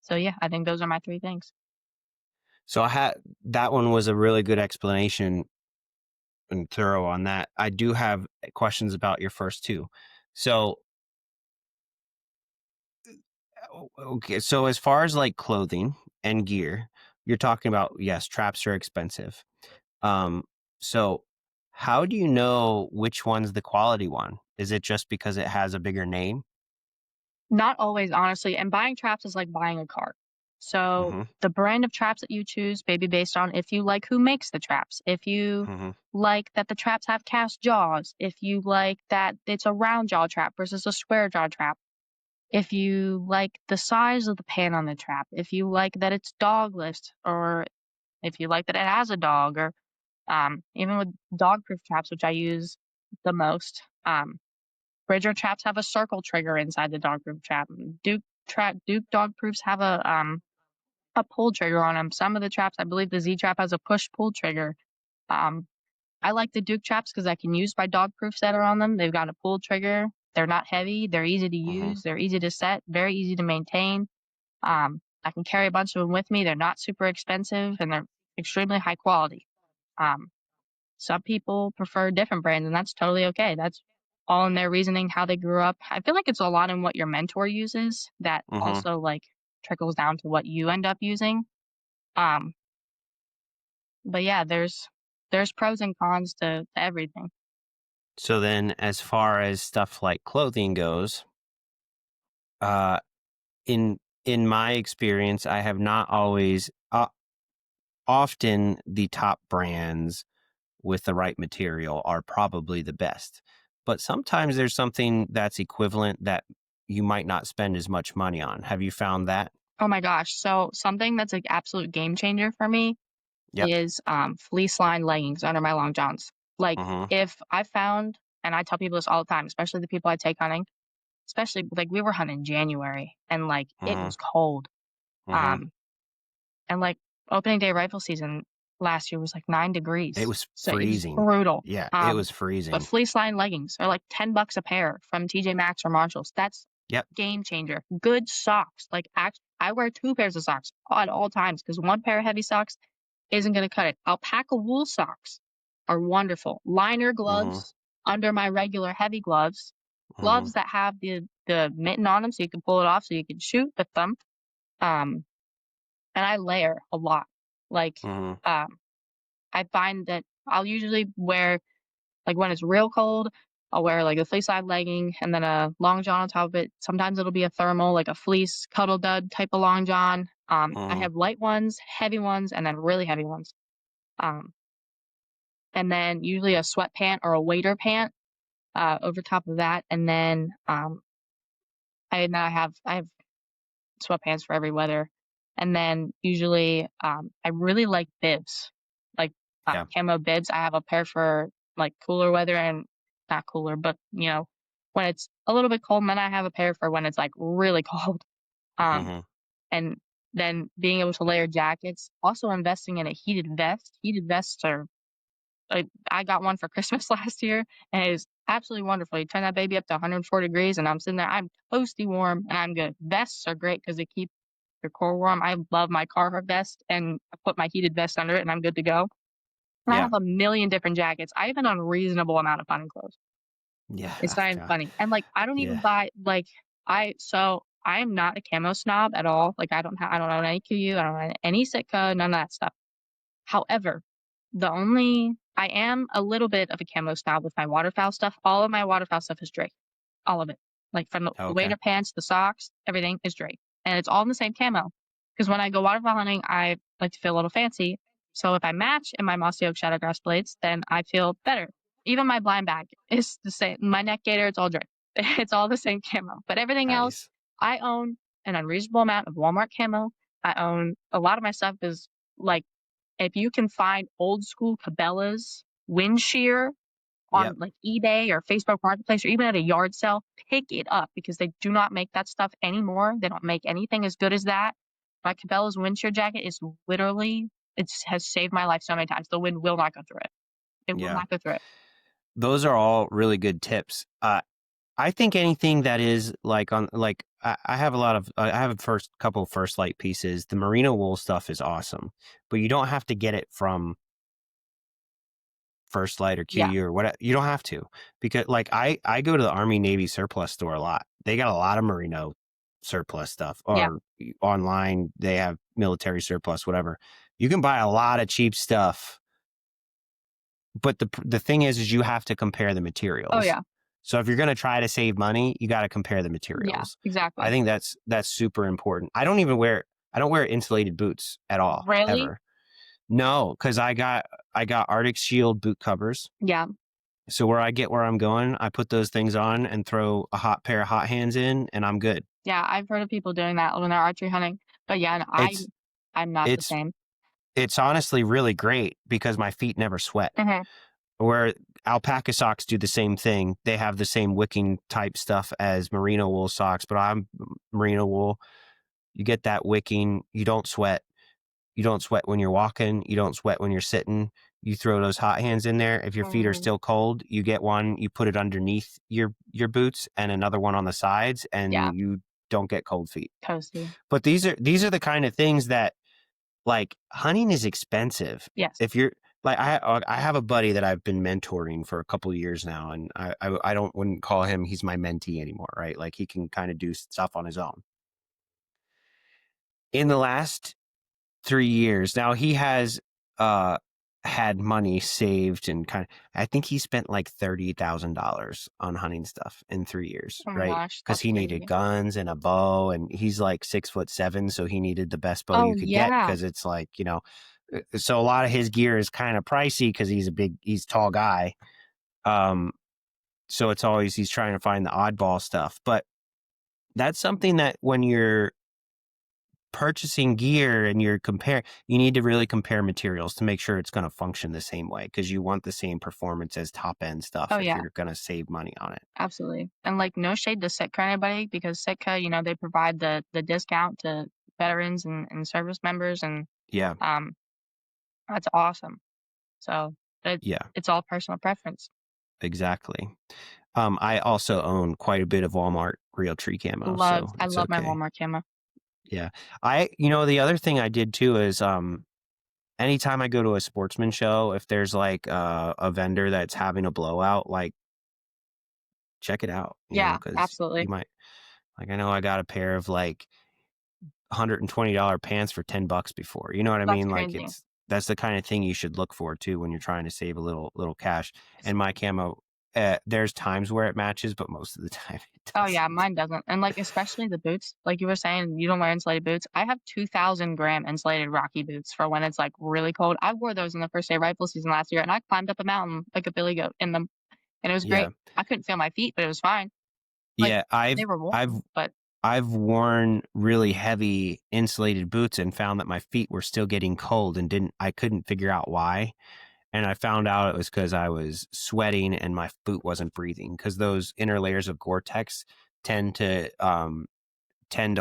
so yeah, I think those are my three things. So that one was a really good explanation and thorough on that. I do have questions about your first two. So, okay. So as far as like clothing and gear, you're talking about, yes, traps are expensive. Um, so how do you know which one's the quality one? Is it just because it has a bigger name? Not always, honestly, and buying traps is like buying a car. So Mm-hmm. the brand of traps that you choose may be based on if you like who makes the traps, if you Mm-hmm. like that the traps have cast jaws, if you like that it's a round jaw trap versus a square jaw trap, if you like the size of the pan on the trap, if you like that it's dogless, or if you like that it has a dog, or even with dog-proof traps, which I use the most. Bridger traps have a circle trigger inside the dog-proof trap. Duke dog proofs have a pull trigger on them. Some of the traps, I believe the Z trap has a push-pull trigger. Um, I like the Duke traps because I can use my dog proofs that are on them. They've got a pull trigger. They're not heavy. They're easy to Mm-hmm. use. They're easy to set. Very easy to maintain. I can carry a bunch of them with me. They're not super expensive and they're extremely high quality. Um, some people prefer different brands, and that's totally okay. That's all in their reasoning, how they grew up. I feel like it's a lot in what your mentor uses that Mm-hmm. also like trickles down to what you end up using. Um, yeah, there's pros and cons to everything. So then, as far as stuff like clothing goes, uh, in my experience, I have not always, often the top brands with the right material are probably the best. But sometimes there's something that's equivalent that you might not spend as much money on. Have you found that? Oh my gosh, so something that's, like, absolute game changer for me Yep. is, fleece lined leggings under my long johns. Like, Mm-hmm. if I found and I tell people this all the time, especially the people I take hunting, especially like, we were hunting in January, and, like, it Mm-hmm. was cold, Mm-hmm. um, and, like, opening day rifle season last year was, like, 9 It degrees, was so it was freezing. brutal, Yeah, it was but freezing. fleece lined leggings are, like, $10 a pair from TJ Maxx or Marshalls. That's Yep. game changer. Good socks, like, I wear 2 pairs of socks at all times because 1 pair of heavy socks isn't gonna cut it. Alpaca wool socks are wonderful. Liner Mm-hmm. gloves under my regular heavy gloves. Mm-hmm. Gloves that have the mitten on them so you can pull it off so you can shoot with them. Um, and I layer a lot. Like, Mm-hmm. um, I find that I'll usually wear like, when it's real cold, I'll wear, like, a fleece-side legging and then a long john on top of it. Sometimes it'll be a thermal, like a fleece cuddle dud type of long john. I Mm-hmm. have light ones, heavy ones, and then really heavy ones. Um, and then usually a sweat pant or a wader pant, over top of that, and then, I have sweatpants for every weather, and then usually, I really like bibs, like, Yeah. camo bibs. I have a pair for, like, cooler weather and not cooler, but, when it's a little bit cold, and then I have a pair for when it's, like, really cold. Um, Mm-hmm. and then being able to layer jackets, also investing in a heated vest. Heated vests are I got one for Christmas last year, and it is absolutely wonderful. You turn that baby up to 104 degrees, and I'm sitting there, I'm toasty warm, and I'm good. Vests are great because they keep your core warm. I love my Carhartt vest, and I put my heated vest under it, and I'm good to go. And I Yeah. have a million different jackets. I have an unreasonable amount of hunting clothes. It's Yeah. not even funny. And, like, I don't even Yeah. buy like, I am not a camo snob at all. Like, I don't own any QU, I don't own any Sitka, none of that stuff. However, I am a little bbit of a camo snob with my waterfowl stuff. All of my waterfowl stuff is Drake. All of it. Like, from the Okay. wader pants, the socks, everything is Drake. And it's all in the same camo. Because when I go waterfowl hunting, I like to feel a little fancy. So if I match in my mossy oak shadowgrass blades, then I feel better. Even my blind bag is the same. My neck gaiter, it's all Drake. It's all the same camo. But everything else, Nice. I own an unreasonable amount of Walmart camo. I own a lot of my stuff is like, if you can find old school Cabela's wind shear on, Yep. like, eBay or Facebook Marketplace or even at a yard sale, pick it up because they do not make that stuff anymore. They don't make anything as good as that. My Cabela's wind shear jacket is literally it has saved my life so many times. The wind will not go through it. It will Yeah. not go through it. Those are all really good tips. I think anything that is like I have a lot of I have a couple first light pieces. The merino wool stuff is awesome, but you don't have to get it from First Light or Yeah, QU or whatever. You don't have to, because like I go to the Army Navy surplus store a lot. They got a lot of merino surplus stuff, yeah. or online they have military surplus, whatever. You can buy a lot of cheap stuff, but the thing is you have to compare the Oh, materials. yeah. So if you're going to try to save money, you got to compare the Yeah, materials. I exactly. think that's super important. I don't wear insulated boots at all, Really? ever. No, because I got Arctic Shield boot covers. Yeah, So where I'm going, I put those things on and throw a hot pair of hot hands in, and I'm good. yeah. I've heard of people doing that when they're archery hunting. But yeah, no, It's I'm not the it's same. it's honestly really great because my feet never sweat. Mhm. Where alpaca socks do the same thing. They have the same wicking type stuff as merino wool socks, but I'm merino wool. You get that wicking. You don't sweat. You don't sweat when you're walking. You don't sweat when you're sitting. You throw those hot hands in there. If your feet are Mhm. still cold, you get one, you put it underneath your boots and another one on the sides, Yeah, and you don't get cold feet. toasty. But these are the kind of things that, like, hunting is expensive. Yes. If you're like, I have a buddy that I've been mentoring for a couple of years now, and I wouldn't call him, he's my mentee anymore, right? Like, he can kind of do stuff on his own. In the last 3 years now, he has had money saved and I think he spent like $30,000 on hunting stuff in 3 years, Oh my right? gosh, Because that's he needed crazy. guns and a bow, and he's like 6'7", so he needed the best bow Oh you could get, yeah. because it's like, so a lot of his gear is kind of pricey because he's a tall guy. So it's always, he's trying to find the oddball stuff. But that's something that when you're purchasing gear and you need to really compare materials to make sure it's going to function the same way, because you want the same performance as top end stuff Oh if yeah, you're going to save money on it. absolutely. And like no shade to Sitka or anybody, because Sitka, they provide the discount to veterans and service members, and Yeah. um that's awesome. So Yeah, it's all personal preference. exactly. I also own quite a bit of Walmart real tree camo, so I it's love my okay. Walmart camo. Yeah. The other thing I did too is, anytime I go to a sportsman show, if there's like a vendor that's having a blowout, like, check it out, Yeah, because you absolutely. might, like, I know I got a pair of like $120 pants for $10 before. You know what I That's mean? Like, crazy. that's the kind of thing you should look for too when you're trying to save a little cash. And my camo, there's times where it matches, but most of the time it Oh yeah, doesn't. mine doesn't. And like especially the boots, like you were saying, you don't wear insulated boots. I have 2,000 gram insulated Rocky boots for when it's like really cold. I wore those in the first day of rifle season last year, and I climbed up a mountain like a billy goat in them, and it was Yeah. great. I couldn't feel my feet, but it was fine. Like Yeah. they were I've, warm, but I've worn really heavy insulated boots and found that my feet were still getting cold, and I couldn't figure out why. And I found out it was because I was sweating and my boot wasn't breathing, because those inner layers of Gore-Tex tend to,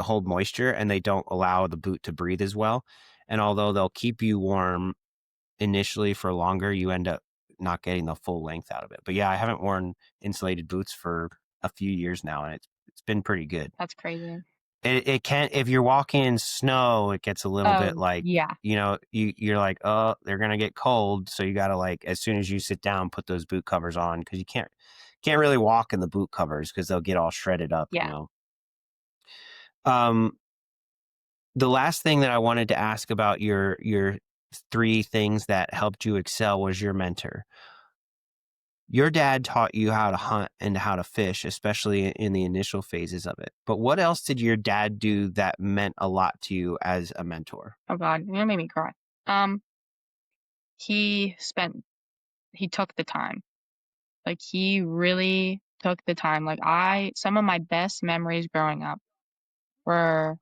hold moisture, and they don't allow the boot to breathe as well. And although they'll keep you warm initially for longer, you end up not getting the full length out of it. But yeah, I haven't worn insulated boots for a few years now, and it's been pretty good. that's crazy. It can, if you're walking in snow, it gets a little bit Oh like, yeah, you're like, oh, they're gonna get cold, so you gotta, like, as soon as you sit down, put those boot covers on, because you can't really walk in the boot covers because they'll get all shredded up. yeah. Um, the last thing that I wanted to ask about your 3 things that helped you excel was your mentor. Your dad taught you how to hunt and how to fish, especially in the initial phases of it. But what else did your dad do that meant a lot to you as a mentor? Oh God, you're gonna make me cry. Um, he spent he took the time. Like he really took the time. Like some of my best memories growing up were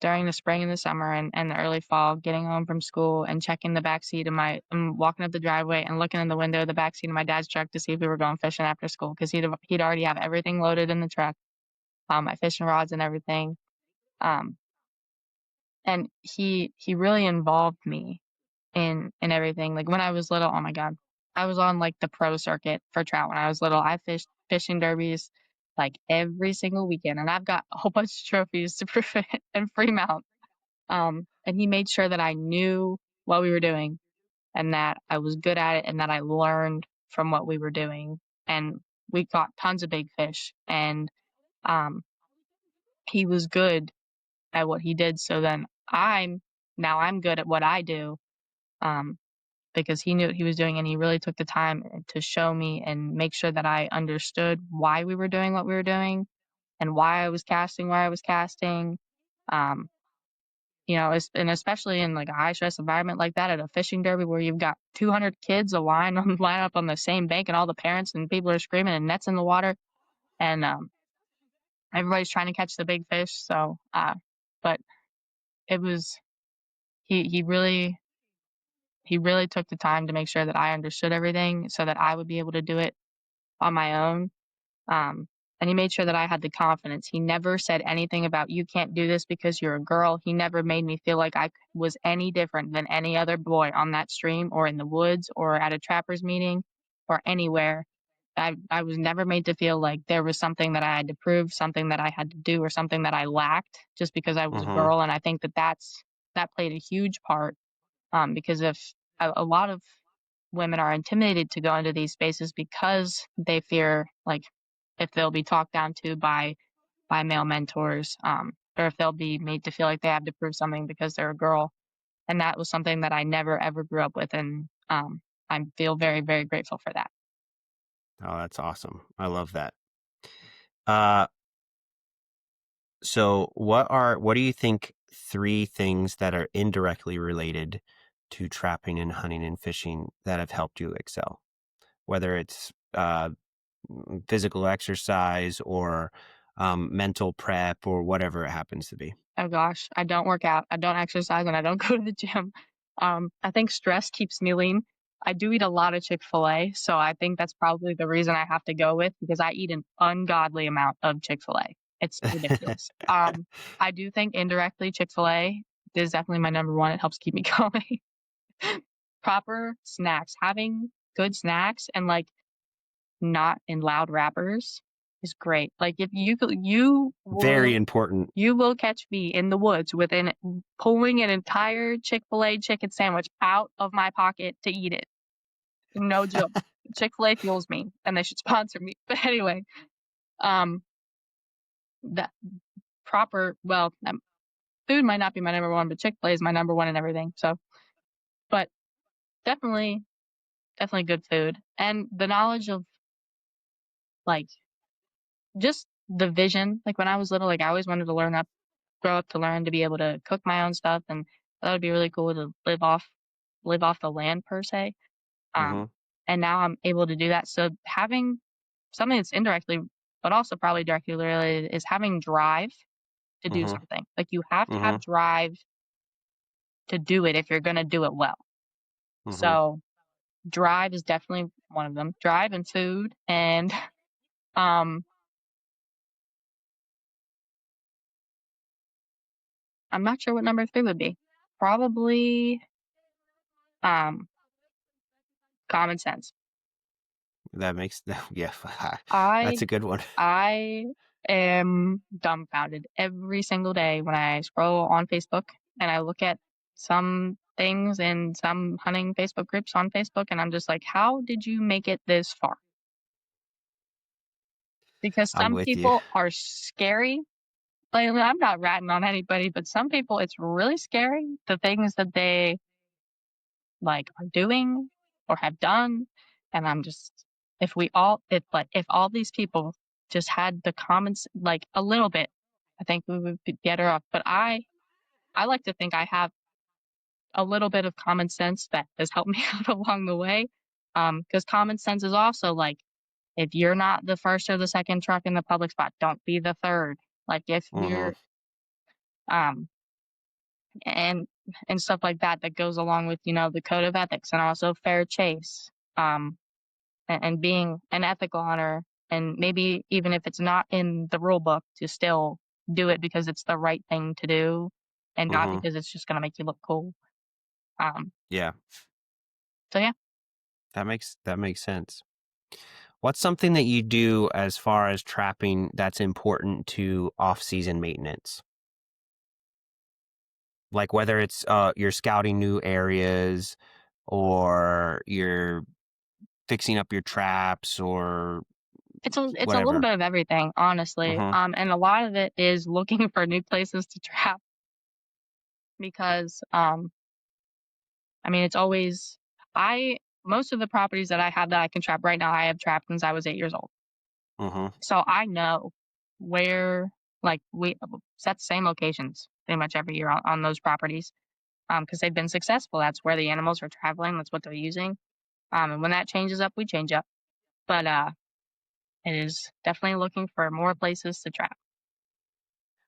during the spring and the summer and the early fall, getting home from school and checking the backseat of walking up the driveway and looking in the window of the backseat of my dad's truck to see if we were going fishing after school, because he'd already have everything loaded in the truck, my fishing rods and everything. Um, and he really involved me in everything. Like when I was little, oh my God, I was on like the pro circuit for trout when I was little. I fished fishing derbies like every single weekend, and I've got a whole bunch of trophies to prove it in Fremont. And he made sure that I knew what we were doing and that I was good at it and that I learned from what we were doing. And we caught tons of big fish, and um, he was good at what he did. So then I'm good at what I do. Um, because he knew what he was doing and he really took the time to show me and make sure that I understood why we were doing what we were doing and why I was casting where I was casting. Um, and especially in like a high stress environment like that at a fishing derby where you've got 200 kids line up on the same bank, and all the parents and people are screaming and nets in the water, and everybody's trying to catch the big fish. So, but it was he really took the time to make sure that I understood everything so that I would be able to do it on my own. Um, and he made sure that I had the confidence. He never said anything about you can't do this because you're a girl. He never made me feel like I was any different than any other boy on that stream or in the woods or at a trappers meeting or anywhere. I was never made to feel like there was something that I had to prove, something that I had to do, or something that I lacked just because I was a Mm-hmm. girl. And I think that played a huge part, because if a lot of women are intimidated to go into these spaces because they fear like if they'll be talked down to by male mentors, or if they'll be made to feel like they have to prove something because they're a girl. And that was something that I never ever grew up with, and I feel very, very grateful for that. Oh, that's awesome. I love that. Uh, so what do you think 3 things that are indirectly related to trapping and hunting and fishing that have helped you excel? Whether it's physical exercise or mental prep or whatever it happens to be. Oh gosh, I don't work out, I don't exercise, and I don't go to the gym. I think stress keeps me lean. I do eat a lot of Chick-fil-A, so I think that's probably the reason I have to go with, because I eat an ungodly amount of Chick-fil-A. It's ridiculous. I do think indirectly Chick-fil-A is definitely my number one. It helps keep me going. Proper snacks, having good snacks and like not in loud wrappers is great. Like if Very important. you will catch me in the woods within pulling an entire Chick-fil-A chicken sandwich out of my pocket to eat it. No joke. Chick-fil-A fuels me, and they should sponsor me. But anyway, um, that food might not be my number one, but Chick-fil-A is my number one in everything. So, but definitely, definitely good food, and the knowledge of like just the vision. Like when I was little, like I always wanted to grow up to learn to be able to cook my own stuff, and that would be really cool to live off the land per se. Hmm. And now I'm able to do that. So having something that's indirectly, but also probably directly related, is having drive to do Hmm. something. Like you have to Hmm. have drive to do it if you're going to do it well. Hmm. So drive is definitely one of them. Drive and food, and um, I'm not sure what number 3 would be. Probably um, common sense. That makes yeah, I that's a good one. I am dumbfounded every single day when I scroll on Facebook and I look at some things in some hunting Facebook groups on Facebook, and I'm just like, how did you make it this far? Because I'm some with you. people are scary. Like, I'm not ratting on anybody, but some people, it's really scary, the things that they like are doing or have done. And I'm just, if all these people just had the comments like a little bit, I think we would be better off. But I like to think I have a little bit of common sense that has helped me out along the way. Because common sense is also like, if you're not the first or the second truck in the public spot, don't be the third. Like if Hmm. you're um and stuff like that, that goes along with, the code of ethics, and also fair chase. Um and being an ethical hunter, and maybe even if it's not in the rule book, to still do it because it's the right thing to do and not Hmm. because it's just going to make you look cool. Um, Yeah, so yeah. that makes sense. What's something that you do as far as trapping that's important to off-season maintenance? Like whether it's you're scouting new areas or you're fixing up your traps or It's a little whatever. bit of everything, honestly. Hmm. And a lot of it is looking for new places to trap because, I mean, it's always, most of the properties that I have that I can trap right now, I have trapped since I was 8 years old. Hmm. So I know where, like, we set the same locations pretty much every year on those properties, because they've been successful. That's where the animals are traveling. That's what they're using. And when that changes up, we change up. But it is definitely looking for more places to trap.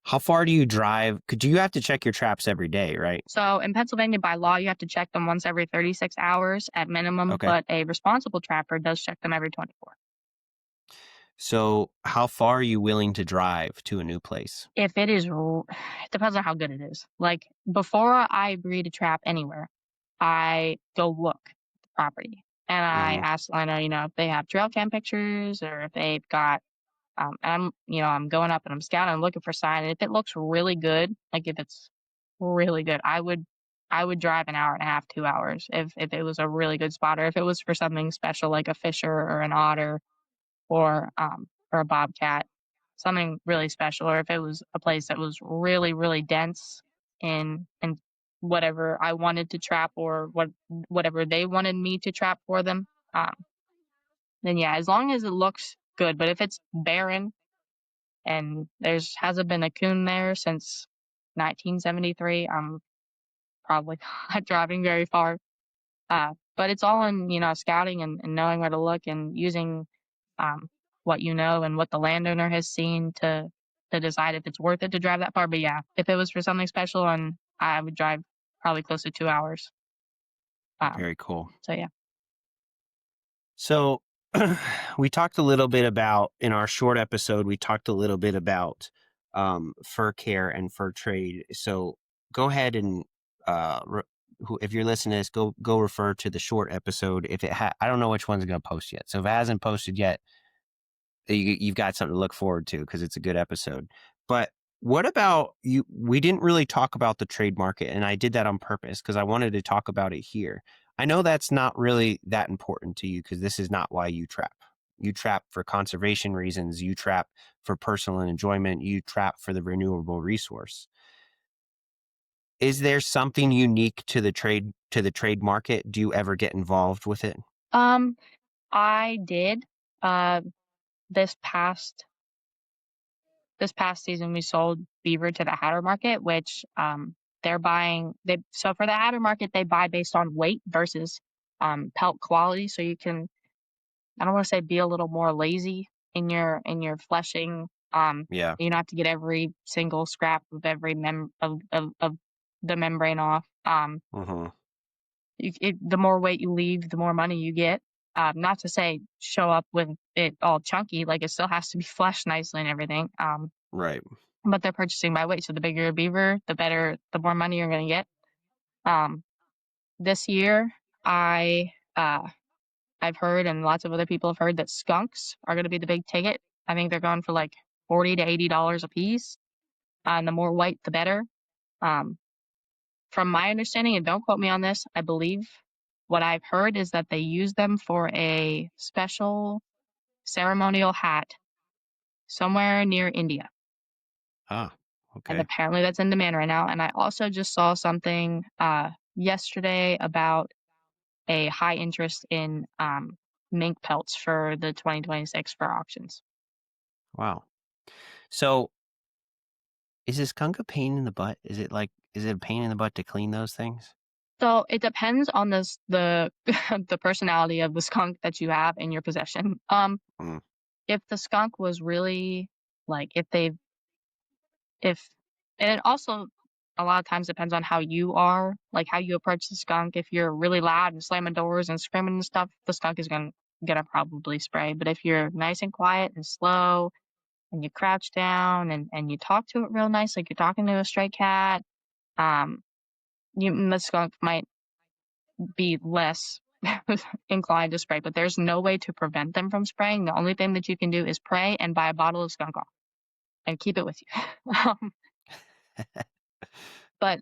How far do you drive? Could you have to check your traps every day, right? So in Pennsylvania, by law, you have to check them once every 36 hours at minimum, Okay. but a responsible trapper does check them every 24. So how far are you willing to drive to a new place? If it is, it depends on how good it is. Like before I agree to trap anywhere, I go look at the property and I Hmm. ask Lena, if they have trail cam pictures or if they've got, I'm going up and I'm scouting, I'm looking for sign. And if it looks really good, like if it's really good, I would drive an hour and a half, 2 hours if it was a really good spot, or if it was for something special like a fisher or an otter or a bobcat, something really special, or if it was a place that was really, really dense in whatever I wanted to trap or whatever they wanted me to trap for them. Then yeah, as long as it looks good. But if it's barren and there's hasn't been a coon there since 1973, I'm probably not driving very far. But it's all in, scouting and knowing where to look and using um, what you know and what the landowner has seen to decide if it's worth it to drive that far. But yeah, if it was for something special, and I would drive probably close to 2 hours. Very cool. So yeah. So we talked a little bit about, in our short episode, we talked a little bit about fur care and fur trade. So go ahead and if you're listening to this, go refer to the short episode. If it I don't know which one's going to post yet. So if it hasn't posted yet, you've got something to look forward to because it's a good episode. But what about you? We didn't really talk about the trade market, and I did that on purpose because I wanted to talk about it here. I know that's not really that important to you because this is not why you trap. You trap for conservation reasons. You trap for personal enjoyment. You trap for the renewable resource. Is there something unique to the trade market? Do you ever get involved with it? I did. This past season we sold beaver to the hatter market, which they're buying. So for the hatter market, they buy based on weight versus pelt quality. So you can, I don't want to say be a little more lazy in your fleshing. Yeah. You don't have to get every single scrap of every of the membrane off. Mm-hmm. The more weight you leave, the more money you get. Not to say show up with it all chunky, like it still has to be fleshed nicely and everything. Right. But they're purchasing by weight, so the bigger your beaver, the more money you're going to get. This year, I've heard, and lots of other people have heard, that skunks are going to be the big ticket. I think they're going for like $40 to $80 a piece, and the more white, the better. From my understanding, and don't quote me on this, I believe what I've heard is that they use them for a special ceremonial hat somewhere near India. Ah, And okay. apparently that's in demand right now. And I also just saw something yesterday about a high interest in mink pelts for the 2026 fur auctions. Wow. So is a skunk a pain in the butt? Is it a pain in the butt to clean those things? So it depends on the the personality of the skunk that you have in your possession. If the skunk was really like if and it also a lot of times depends on how you are, like how you approach the skunk. If you're really loud and slamming doors and screaming and stuff, the skunk is gonna probably spray. But if you're nice and quiet and slow and you crouch down and you talk to it real nice, like you're talking to a stray cat, the skunk might be less inclined to spray. But there's no way to prevent them from spraying. The only thing that you can do is pray and buy a bottle of skunk off and keep it with you. But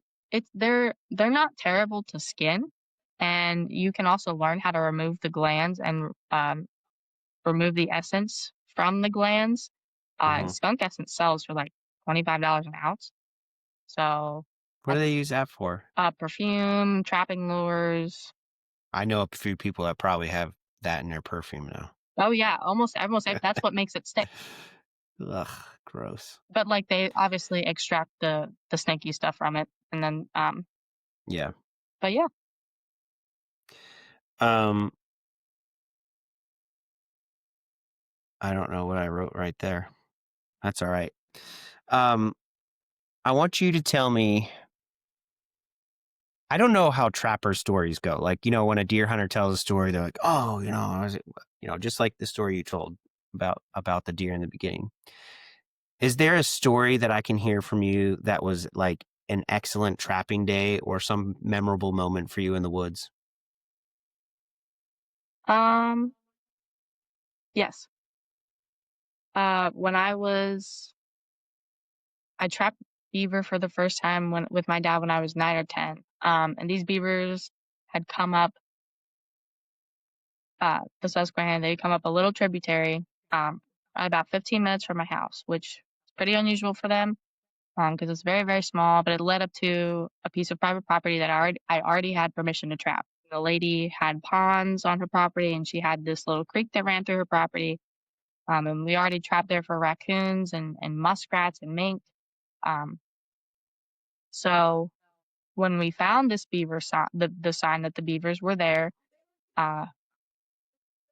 they're not terrible to skin, and you can also learn how to remove the glands and remove the essence from the glands. Mm-hmm. Skunk essence sells for like $25 an ounce. So What do they use that for? perfume, trapping lures. I know a few people that probably have that in their perfume now. Oh yeah, almost that's what makes it stick. Ugh, gross. But like they obviously extract the snaky stuff from it, and then Yeah. but yeah. I don't know what I wrote right there. That's all right. I want you to tell me. I don't know how trapper stories go. Like, when a deer hunter tells a story, they're like, "Oh, just like the story you told about the deer in the beginning." Is there a story that I can hear from you that was like an excellent trapping day or some memorable moment for you in the woods? Yes. When I trapped beaver for the first time with my dad when I was 9 or 10. And these beavers had come up the Susquehanna. They come up a little tributary about 15 minutes from my house, which is pretty unusual for them. because it's very, very small, but it led up to a piece of private property that I already had permission to trap. The lady had ponds on her property, and she had this little creek that ran through her property. And we already trapped there for raccoons and muskrats and mink. Um, so when we found this beaver sign, the sign that the beavers were there, uh,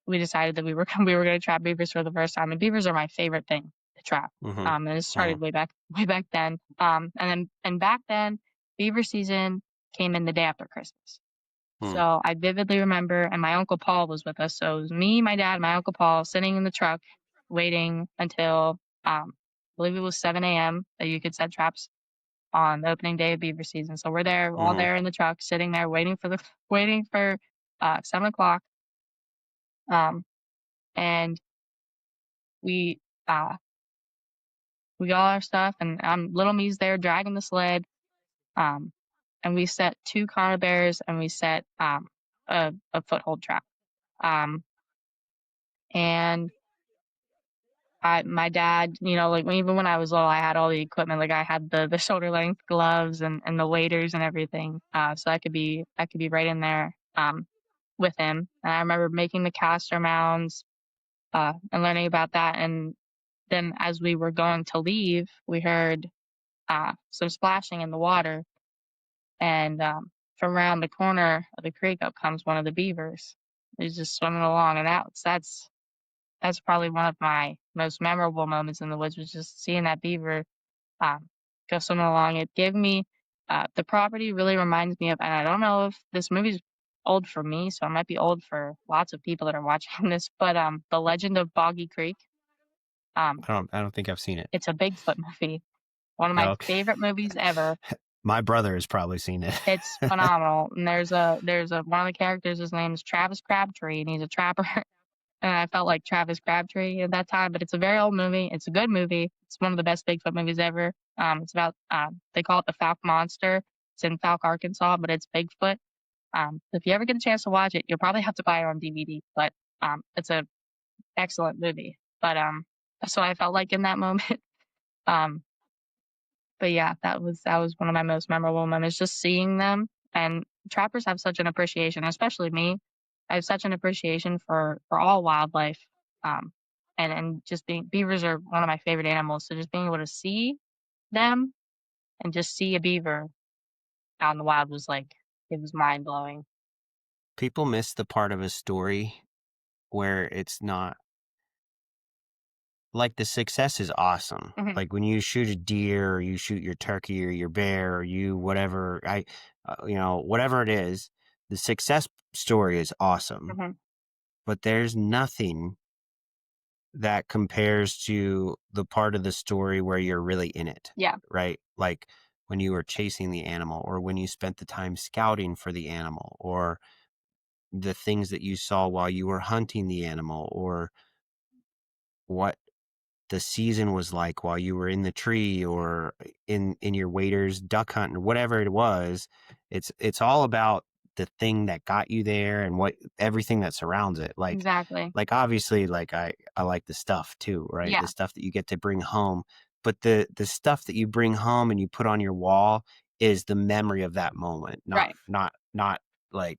we decided that we were we were going to trap beavers for the first time. And beavers are my favorite thing to trap. Mm-hmm. And it started way back then. And back then, beaver season came in the day after Christmas. Mm. So I vividly remember, and my Uncle Paul was with us. So it was me, my dad, my Uncle Paul sitting in the truck waiting until, I believe it was 7 a.m. that you could set traps on the opening day of beaver season. So we're there, all Mm-hmm. there in the truck, sitting there waiting for 7 o'clock. And we, uh, we got all our stuff, and little me's there dragging the sled. And we set 2 conibears bears, and we set a foothold trap. Um, and my dad, like even when I was little, I had all the equipment. Like I had the shoulder length gloves and the waders and everything. So I could be right in there with him. And I remember making the caster mounds and learning about that. And then as we were going to leave, we heard some splashing in the water, and from around the corner of the creek up comes one of the beavers. He's just swimming along, and that's probably one of my most memorable moments in the woods, was just seeing that beaver go swimming along. It gave me the property really reminds me of, and I don't know if this movie's old for me, so it might be old for lots of people that are watching this, but The Legend of Boggy Creek. I don't think I've seen it. It's a Bigfoot movie. One of my Okay. favorite movies ever. My brother has probably seen it. It's phenomenal. And there's one of the characters, his name is Travis Crabtree, and he's a trapper. And I felt like Travis Crabtree at that time, but it's a very old movie. It's a good movie. It's one of the best Bigfoot movies ever. It's about, they call it the Fouke Monster. It's in Fouke, Arkansas, but it's Bigfoot. If you ever get a chance to watch it, you'll probably have to buy it on DVD, but it's a excellent movie. But that's what I felt like in that moment. um, but yeah, that was one of my most memorable moments, just seeing them. And trappers have such an appreciation, especially me. I have such an appreciation for all wildlife. And just beavers are one of my favorite animals. So just being able to see them and just see a beaver out in the wild was it was mind blowing. People miss the part of a story where it's not like the success is awesome. Mhm. Like when you shoot a deer, or you shoot your turkey or your bear, or you whatever, whatever it is, the success story is awesome. Mhm. But there's nothing that compares to the part of the story where you're really in it. Yeah. Right? Like when you were chasing the animal, or when you spent the time scouting for the animal, or the things that you saw while you were hunting the animal, or what the season was like while you were in the tree, or in your waders duck hunting, or whatever it was. It's all about the thing that got you there, and everything that surrounds it. Exactly. Like obviously, like I like the stuff too, right? Yeah. The stuff that you get to bring home, but the stuff that you bring home and you put on your wall is the memory of that moment, Right. not like,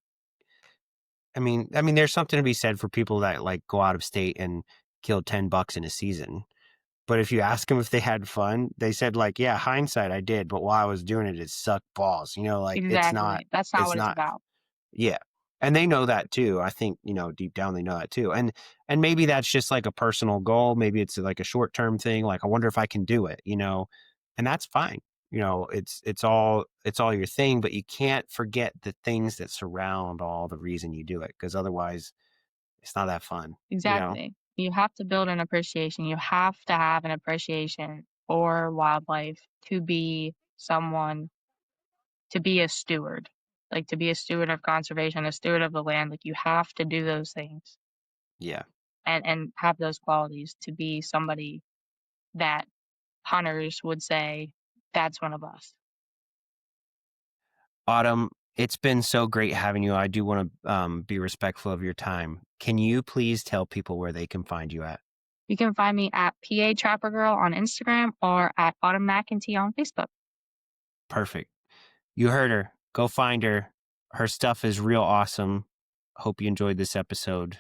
I mean, there's something to be said for people that like go out of state and kill $10 in a season. But if you ask them if they had fun, they said like, yeah, hindsight, I did, but while I was doing it, it sucked balls. Like Exactly. That's not it's what it's not, about. yeah. And they know that too. I think, deep down they know that too. And maybe that's just like a personal goal. Maybe it's like a short-term thing. Like, I wonder if I can do it, and that's fine. It's all your thing, but you can't forget the things that surround all the reason you do it. 'Cause otherwise it's not that fun. Exactly. You have to build an appreciation. You have to have an appreciation for wildlife to be to be a steward, like to be a steward of conservation, a steward of the land. Like you have to do those things Yeah. and have those qualities to be somebody that hunters would say, that's one of us. Autumn, it's been so great having you. I do want to be respectful of your time. Can you please tell people where they can find you at? You can find me at PA Trapper Girl on Instagram or at Autumn McEntee on Facebook. Perfect. You heard her. Go find her. Her stuff is real awesome. Hope you enjoyed this episode.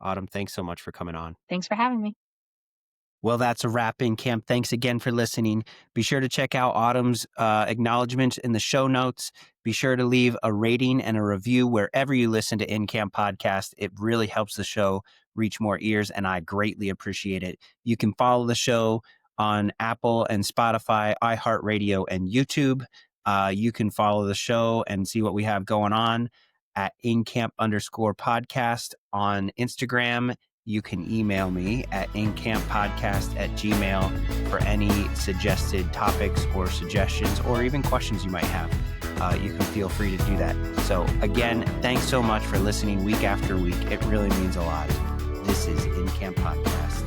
Autumn, thanks so much for coming on. Thanks for having me. Well, that's a wrap, InCamp. Thanks again for listening. Be sure to check out Autumn's acknowledgments in the show notes. Be sure to leave a rating and a review wherever you listen to InCamp Podcast. It really helps the show reach more ears, and I greatly appreciate it. You can follow the show on Apple and Spotify, iHeartRadio, and YouTube. You can follow the show and see what we have going on at InCamp_podcast on Instagram. You can email me at incamppodcast@gmail for any suggested topics or suggestions or even questions you might have. You can feel free to do that. So again, thanks so much for listening week after week. It really means a lot. This is InCamp Podcast.